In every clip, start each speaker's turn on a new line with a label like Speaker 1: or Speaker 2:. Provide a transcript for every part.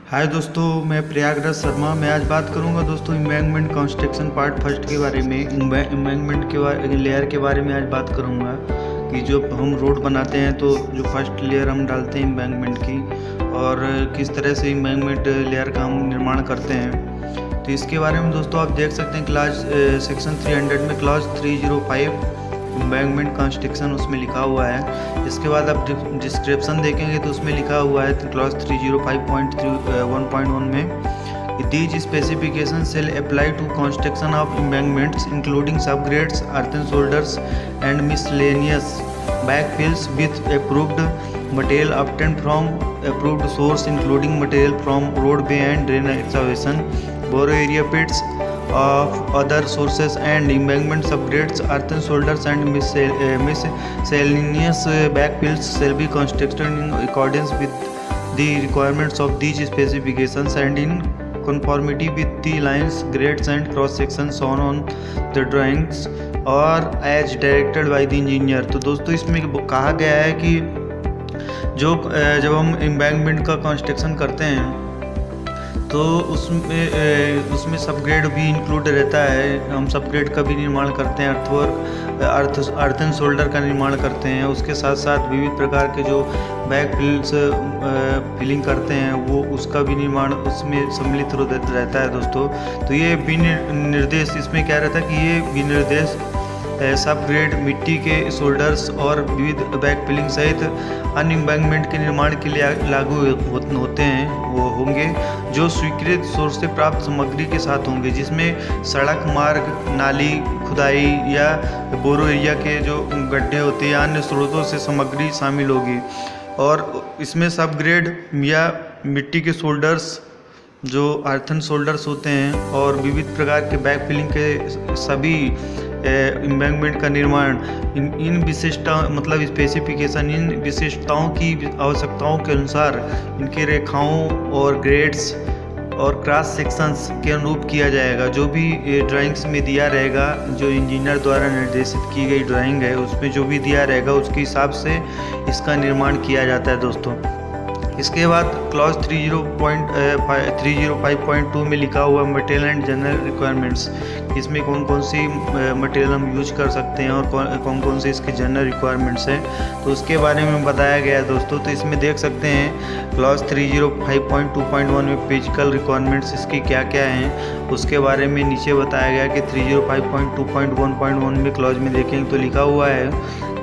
Speaker 1: हाय दोस्तों, मैं प्रयागराज शर्मा। मैं आज बात करूंगा दोस्तों एम्बैंकमेंट कंस्ट्रक्शन पार्ट फर्स्ट के बारे में। एम्बैंकमेंट के लेयर के बारे में आज बात करूंगा कि जो हम रोड बनाते हैं तो जो फर्स्ट लेयर हम डालते हैं एम्बैंकमेंट की, और किस तरह से एम्बैंकमेंट लेयर का हम निर्माण करते हैं। तो इसके बारे में दोस्तों आप देख सकते हैं क्लास सेक्शन 300 में क्लास 305 एम्बैंकमेंट कंस्ट्रक्शन उसमें लिखा हुआ है। इसके बाद आप डिस्क्रिप्शन देखेंगे तो उसमें लिखा हुआ है क्लास 305.1.1 में these specification shall apply to construction of embankments including subgrades, earthen shoulders and miscellaneous backfills with approved material obtained from approved source including material from roadway and drain excavation, bore area pits of other sources and embankment subgrades, earthen shoulders and miscellaneous backfills shall be constructed in accordance with the requirements of these specifications and in conformity with the lines, grades and cross sections shown on the drawings or as directed by the engineer। तो दोस्तों इसमें कहा गया है कि जब हम embankment का कंस्ट्रक्शन करते हैं तो उसमें सबग्रेड भी इंक्लूड रहता है। हम सबग्रेड का भी निर्माण करते हैं, अर्थन शोल्डर का निर्माण करते हैं। उसके साथ साथ विविध प्रकार के जो बैक फिलिंग करते हैं वो उसका भी निर्माण उसमें सम्मिलित रहता है दोस्तों। तो ये विनिर्देश इसमें क्या रहता है कि ये विनिर्देश सब ग्रेड मिट्टी के शोल्डर्स और विविध बैक फिलिंग सहित अन्य एम्बैंकमेंट के निर्माण के लिए लागू होते हैं वो होंगे जो स्वीकृत सोर्स से प्राप्त सामग्री के साथ होंगे, जिसमें सड़क मार्ग, नाली खुदाई या बोरो एरिया के जो गड्ढे होते हैं या अन्य स्रोतों से सामग्री शामिल होगी। और इसमें सब ग्रेड या मिट्टी के शोल्डर्स जो अर्थन शोल्डर्स होते हैं और विविध प्रकार के बैक फिलिंग के सभी एम्बैंकमेंट का निर्माण इन विशिष्ट मतलब स्पेसिफिकेशन, इन विशिष्टताओं की आवश्यकताओं के अनुसार इनके रेखाओं और ग्रेड्स और क्रॉस सेक्शंस के अनुरूप किया जाएगा। जो भी ड्राइंग्स में दिया रहेगा, जो इंजीनियर द्वारा निर्देशित की गई ड्राइंग है उसमें जो भी दिया रहेगा उसके हिसाब से इसका निर्माण किया जाता है दोस्तों। इसके बाद क्लॉज 305.2 में लिखा हुआ मटेरियल एंड जनरल रिक्वायरमेंट्स, इसमें कौन कौन सी मटेरियल हम यूज कर सकते हैं और कौन कौन से इसके जनरल रिक्वायरमेंट्स हैं तो उसके बारे में बताया गया है दोस्तों। तो इसमें देख सकते हैं क्लॉज 305.2.1 में फिजिकल रिक्वायरमेंट्स इसकी क्या क्या हैं उसके बारे में नीचे बताया गया कि 305.2.1.1 में क्लॉज में देखेंगे तो लिखा हुआ है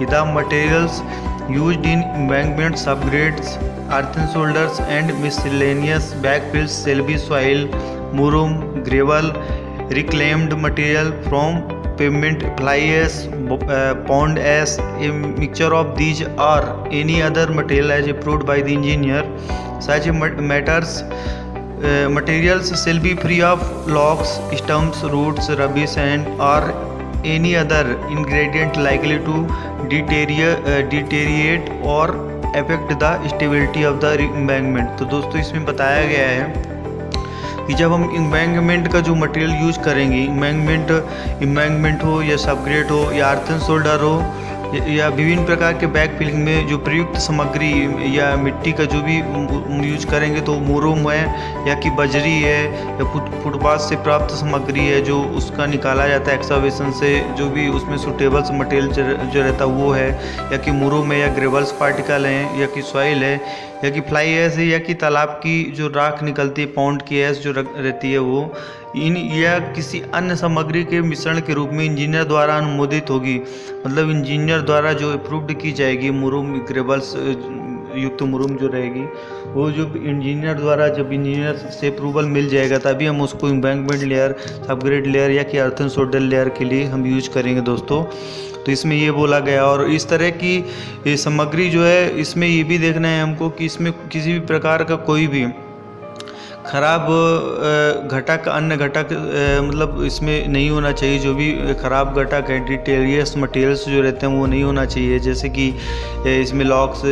Speaker 1: the materials used in embankment subgrades, earthen shoulders and miscellaneous backfills shall be soil, murum, gravel, reclaimed material from pavement, fly ash, pond ash, a mixture of these or any other material as approved by the engineer. Such materials shall be free of logs, stumps, roots, rubbish and or any other ingredient likely to deteriorate or affect the stability of the embankment। तो दोस्तों इसमें बताया गया है कि जब हम embankment का जो मटेरियल यूज करेंगे, एम्बैंकमेंट हो या सबग्रेड हो या अर्थन शोल्डर हो या विभिन्न प्रकार के बैक फिलिंग में जो प्रयुक्त सामग्री या मिट्टी का जो भी यूज करेंगे तो मुरुम है या कि बजरी है या फुटपाथ से प्राप्त सामग्री है जो उसका निकाला जाता है एक्सकावेशन से, जो भी उसमें सुटेबल्स मटेरियल जो रहता है वो है, या कि मुरुम है या ग्रेवल्स पार्टिकल हैं या कि सॉइल है या कि फ्लाई ऐश है या कि तालाब की जो राख निकलती है, पॉन्ड की ऐश जो रहती है वो इन या किसी अन्य सामग्री के मिश्रण के रूप में इंजीनियर द्वारा अनुमोदित होगी। मतलब इंजीनियर द्वारा जो अप्रूव्ड की जाएगी मुरुम, ग्रेवल्स युक्त मुरुम जो रहेगी वो जो इंजीनियर द्वारा जब इंजीनियर से अप्रूवल मिल जाएगा तभी हम उसको एम्बैंकमेंट लेयर, सबग्रेड लेयर या कि अर्थन शोल्डर लेयर के लिए हम यूज करेंगे दोस्तों। तो इसमें ये बोला गया और इस तरह की सामग्री जो है इसमें ये भी देखना है हमको कि इसमें किसी भी प्रकार का कोई भी ख़राब घटक, अन्य घटक मतलब इसमें नहीं होना चाहिए। जो भी ख़राब घटक है, डिटेरियस मटेरियल्स जो रहते हैं वो नहीं होना चाहिए। जैसे कि इसमें लॉक्स,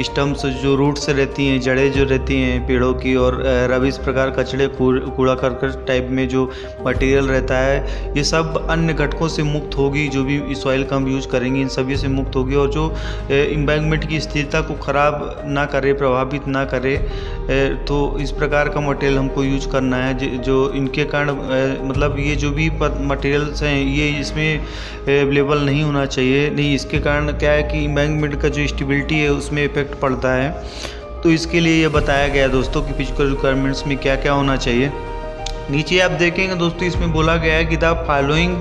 Speaker 1: स्टम्प्स, जो रूट्स रहती हैं, जड़ें जो रहती हैं पेड़ों की, और रबिश प्रकार कचड़े, कूड़ा करकट टाइप में जो मटेरियल रहता है, ये सब अन्य घटकों से मुक्त होगी। जो भी सॉइल का हम यूज़ करेंगे इन सभी से मुक्त होगी, और जो एम्बैंकमेंट की स्थिरता को ख़राब ना करे, प्रभावित ना करे। तो इस प्रकार का मटेरियल हमको यूज करना है, जो इनके कारण मतलब ये जो भी मटेरियल्स हैं ये इसमें अवेलेबल नहीं होना चाहिए। नहीं, इसके कारण क्या है कि एम्बैंकमेंट का जो स्टेबिलिटी है उसमें इफेक्ट पड़ता है। तो इसके लिए ये बताया गया है दोस्तों कि फिजिकल रिक्वायरमेंट्स में क्या क्या होना चाहिए। नीचे आप देखेंगे दोस्तों, इसमें बोला गया है कि the following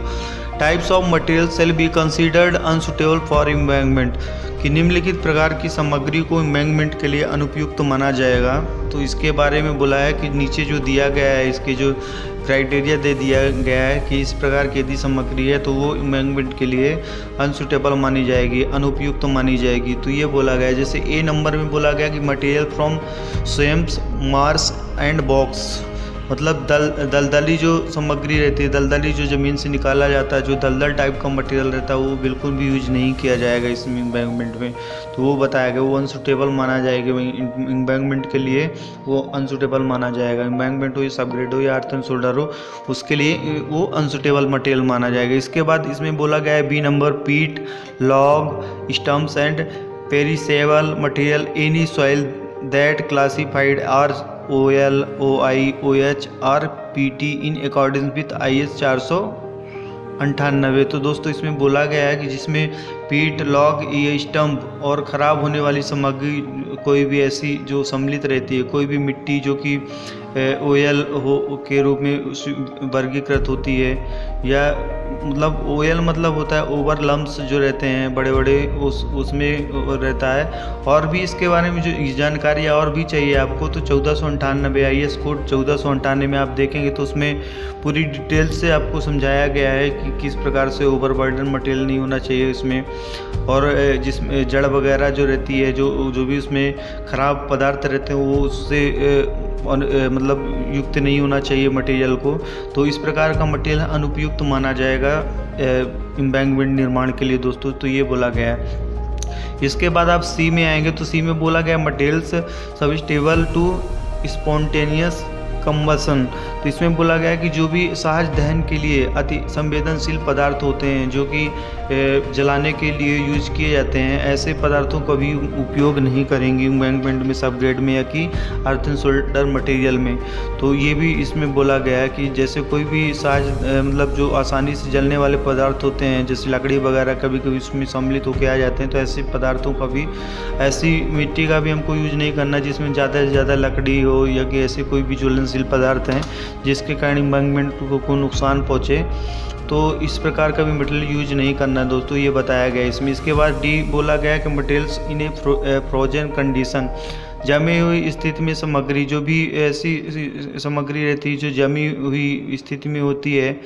Speaker 1: types of material shall be considered unsuitable for embankment, कि निम्नलिखित प्रकार की सामग्री को एम्बैंकमेंट के लिए अनुपयुक्त माना जाएगा। तो इसके बारे में बोला है कि नीचे जो दिया गया है, इसके जो क्राइटेरिया दे दिया गया है कि इस प्रकार की यदि सामग्री है तो वो एम्बैंकमेंट के लिए अनसुटेबल मानी जाएगी, अनुपयुक्त मानी जाएगी। तो ये बोला गया है। जैसे ए नंबर में बोला गया कि material from swamps, marsh and bogs, मतलब दलदली जो सामग्री रहती है, दलदली जो ज़मीन से निकाला जाता है, जो दलदल टाइप का मटेरियल रहता है, वो बिल्कुल भी यूज नहीं किया जाएगा इस एम्बैंकमेंट में। तो वो बताया गया, वो अनसुटेबल माना जाएगा एम्बैंकमेंट के लिए, वो अनसुटेबल माना जाएगा। एम्बैंकमेंट हो या सबग्रेड हो या अर्थ एंड शोल्डर हो, उसके लिए वो अनसुटेबल मटेरियल माना जाएगा। इसके बाद इसमें बोला गया है B number, peat, log, stumps and perishable material any soil that classified are OL, OI, OH और PT in according with IS 498। तो दोस्तों इसमें बोला गया है कि जिसमें पीट, लॉग, ये स्टम्प और ख़राब होने वाली सामग्री कोई भी ऐसी जो सम्मिलित रहती है, कोई भी मिट्टी जो कि OL के रूप में वर्गीकृत होती है, या मतलब OL मतलब होता है ओवर लम्प्स जो रहते हैं बड़े बड़े, उसमें रहता है। और भी इसके बारे में जो जानकारी और भी चाहिए आपको तो 1498 IS कोड 1498 में आप देखेंगे तो उसमें पूरी डिटेल से आपको समझाया गया है कि किस प्रकार से ओवरबर्डन मटेरियल नहीं होना चाहिए इसमें, और जिसमें जड़ वगैरह जो रहती है, जो भी उसमें ख़राब पदार्थ रहते हैं वो उससे मतलब युक्त नहीं होना चाहिए मटेरियल को। तो इस प्रकार का मटेरियल अनुपयुक्त माना जाएगा एम्बैंकमेंट निर्माण के लिए दोस्तों। तो ये बोला गया है। इसके बाद आप सी में आएंगे तो सी में बोला गया मटेरियल्स सब्स्टेबल टू स्पॉन्टेनियस कंबसन। तो इसमें बोला गया कि जो भी सहज दहन के लिए अति संवेदनशील पदार्थ होते हैं, जो कि जलाने के लिए यूज किए जाते हैं, ऐसे पदार्थों का भी उपयोग नहीं करेंगे एम्बैंकमेंट में, सबग्रेड में या कि अर्थ एंड शोल्डर मटेरियल में। तो ये भी इसमें बोला गया है कि जैसे कोई भी सहज मतलब जो आसानी से जलने वाले पदार्थ होते हैं, जैसे लकड़ी वगैरह कभी कभी उसमें सम्मिलित होकर आ जाते हैं, तो ऐसे पदार्थों का भी, ऐसी मिट्टी का भी हमको यूज नहीं करना जिसमें ज़्यादा से ज़्यादा लकड़ी हो या कि ऐसे कोई भी ज्वलनशील पदार्थ हैं जिसके कारण एम्बैंकमेंट को नुकसान पहुँचे। तो इस प्रकार का भी मटेरियल यूज नहीं करना है दोस्तों, ये बताया गया इसमें। इसके बाद डी बोला गया कि materials in A frozen condition, जमी हुई स्थिति में सामग्री, जो भी ऐसी सामग्री रहती है जो जमी हुई स्थिति में होती है,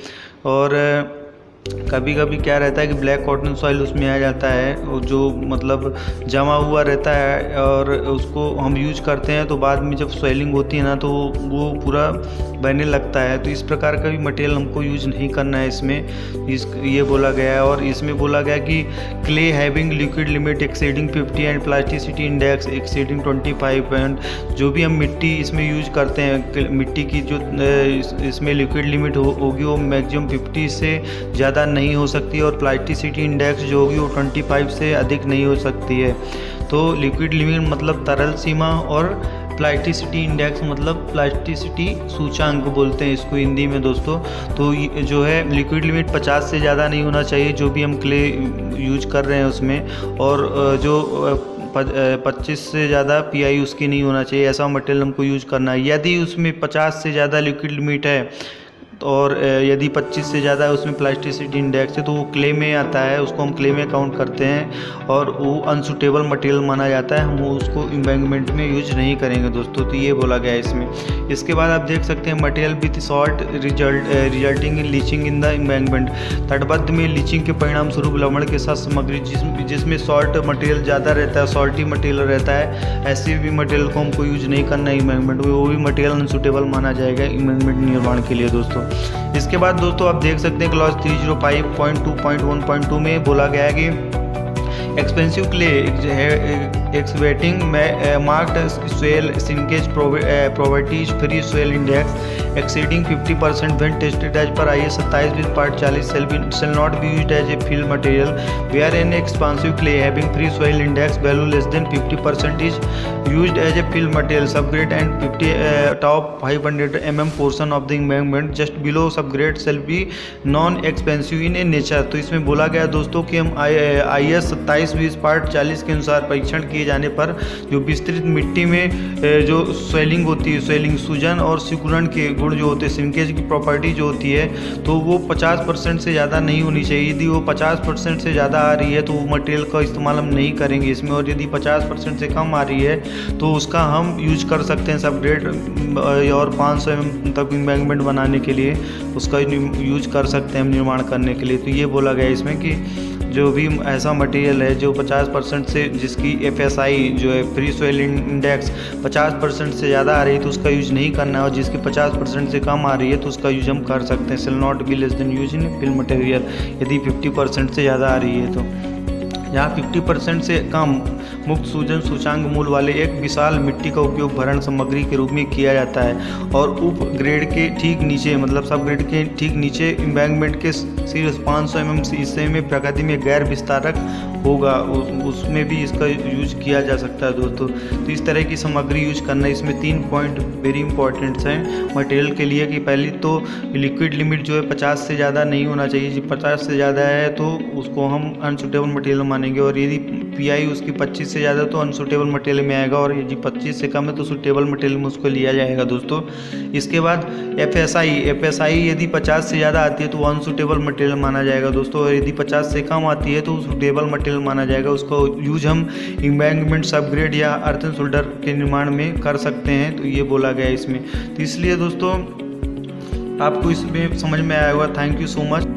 Speaker 1: और कभी कभी क्या रहता है कि ब्लैक कॉटन सॉइल उसमें आ जाता है, जो मतलब जमा हुआ रहता है, और उसको हम यूज करते हैं तो बाद में जब स्वेलिंग होती है ना तो वो पूरा बहने लगता है। तो इस प्रकार का भी मटेरियल हमको यूज नहीं करना है इसमें, ये बोला गया है। और इसमें बोला गया कि clay having liquid limit exceeding 50 and plasticity index exceeding 25, and जो भी हम मिट्टी इसमें यूज करते हैं, मिट्टी की जो इसमें लिक्विड लिमिट होगी वो मैक्सिमम 50 से ज़्यादा नहीं हो सकती, और प्लास्टिसिटी इंडेक्स जो होगी वो 25 से अधिक नहीं हो सकती है। तो लिक्विड लिमिट मतलब तरल सीमा, और प्लास्टिसिटी इंडेक्स मतलब प्लास्टिसिटी सूचांक बोलते हैं इसको हिंदी में दोस्तों। तो जो है लिक्विड लिमिट 50 से ज़्यादा नहीं होना चाहिए जो भी हम क्ले यूज कर रहे हैं उसमें, और जो 25 से ज़्यादा PI उसकी नहीं होना चाहिए, ऐसा मटेरियल हमको यूज करना है। यदि उसमें 50 से ज़्यादा लिक्विड लिमिट है और यदि 25 से ज़्यादा है उसमें प्लास्टिसिटी इंडेक्स है तो वो क्ले में आता है, उसको हम क्ले में काउंट करते हैं और वो अनसूटेबल मटेरियल माना जाता है, हम उसको एम्बैंकमेंट में यूज नहीं करेंगे दोस्तों। तो ये बोला गया है इसमें। इसके बाद आप देख सकते हैं material with salt resulting in leaching in the embankment. तटबद्ध में लीचिंग के परिणाम स्वरूप लवण के साथ सामग्री जिसमें सॉल्ट मटेरियल ज़्यादा रहता है, सॉल्टी मटेरियल रहता है, ऐसे भी मटेरियल को हमको यूज नहीं करना है एम्बैंकमेंट में, वो भी मटेरियल अनसूटेबल माना जाएगा एम्बैंकमेंट निर्माण के लिए दोस्तों। इसके बाद दोस्तों आप देख सकते हैं क्लॉज 305.2.1.2 में बोला गया है कि expansive clay exhibiting marked swell shrinkage properties free swell index exceeding 50% when tested as per IS 27 part 40 shall not be used as a fill material where an expansive clay having free soil index value less than 50% is used as a fill material. Subgrade and 50 top 500 mm portion of the embankment just below subgrade shall be non-expansive in nature. तो इसमें बोला गया दोस्तों कि हम IS 27 part 40 के अनुसार परीक्षण किए जाने पर जो विस्तृत मिट्टी में जो स्वेलिंग होती है, स्वेलिंग सूजन और सिकुड़न के गुण जो होते हैं, सिंकेज की प्रॉपर्टी जो होती है, तो वो 50% से ज़्यादा नहीं होनी चाहिए। यदि वो 50% से ज़्यादा आ रही है तो वो मटेरियल का इस्तेमाल हम नहीं करेंगे इसमें, और यदि 50% से कम आ रही है तो उसका हम यूज कर सकते हैं सबग्रेड और 500 mm तक एम्बैंकमेंट बनाने के लिए उसका यूज कर सकते हैं हम निर्माण करने के लिए। तो ये बोला गया इसमें कि जो भी ऐसा मटेरियल है जो 50% से जिसकी FSI जो है फ्री सोइल इंडेक्स 50% से ज़्यादा आ रही है तो उसका यूज नहीं करना है, और जिसकी 50% से कम आ रही है तो उसका यूज हम कर सकते हैं। Shall not be less than use in fill material यदि 50% से ज़्यादा आ रही है तो। यहाँ 50% से कम मुक्त सूजन सूचांक मूल वाले एक विशाल मिट्टी का उपयोग भरण सामग्री के रूप में किया जाता है, और उप ग्रेड के ठीक नीचे मतलब सब ग्रेड के ठीक नीचे एम्बैंकमेंट के सिर्फ 500 mm हिस्से में प्रकृति में गैर विस्तारक होगा, उसमें भी इसका यूज किया जा सकता है दोस्तों। तो इस तरह की सामग्री यूज करना, इसमें 3 पॉइंट वेरी इंपॉर्टेंट्स हैं मटेरियल के लिए कि पहली तो लिक्विड लिमिट जो है 50 से ज़्यादा नहीं होना चाहिए, जब 50 से ज़्यादा है तो उसको हम अनसूटेबल मटेरियल मानेंगे, और यदि PI उसकी 25 से ज़्यादा तो अनसूटेबल मटेरियल में आएगा, और यदि 25 से कम है तो सूटेबल मटेरियल में उसको लिया जाएगा दोस्तों। इसके बाद FSI यदि 50 से ज़्यादा आती है तो अनसूटेबल मटेरियल माना जाएगा दोस्तों, और यदि 50 से कम आती है तो सूटेबल मटेरियल माना जाएगा। उसको यूज हम एम्बैंकमेंट सबग्रेड या अर्थन शोल्डर के निर्माण में कर सकते हैं, तो ये बोला गया है इसमें। तो इसलिए दोस्तों आपको इसमें समझ में आया होगा। Thank you so much.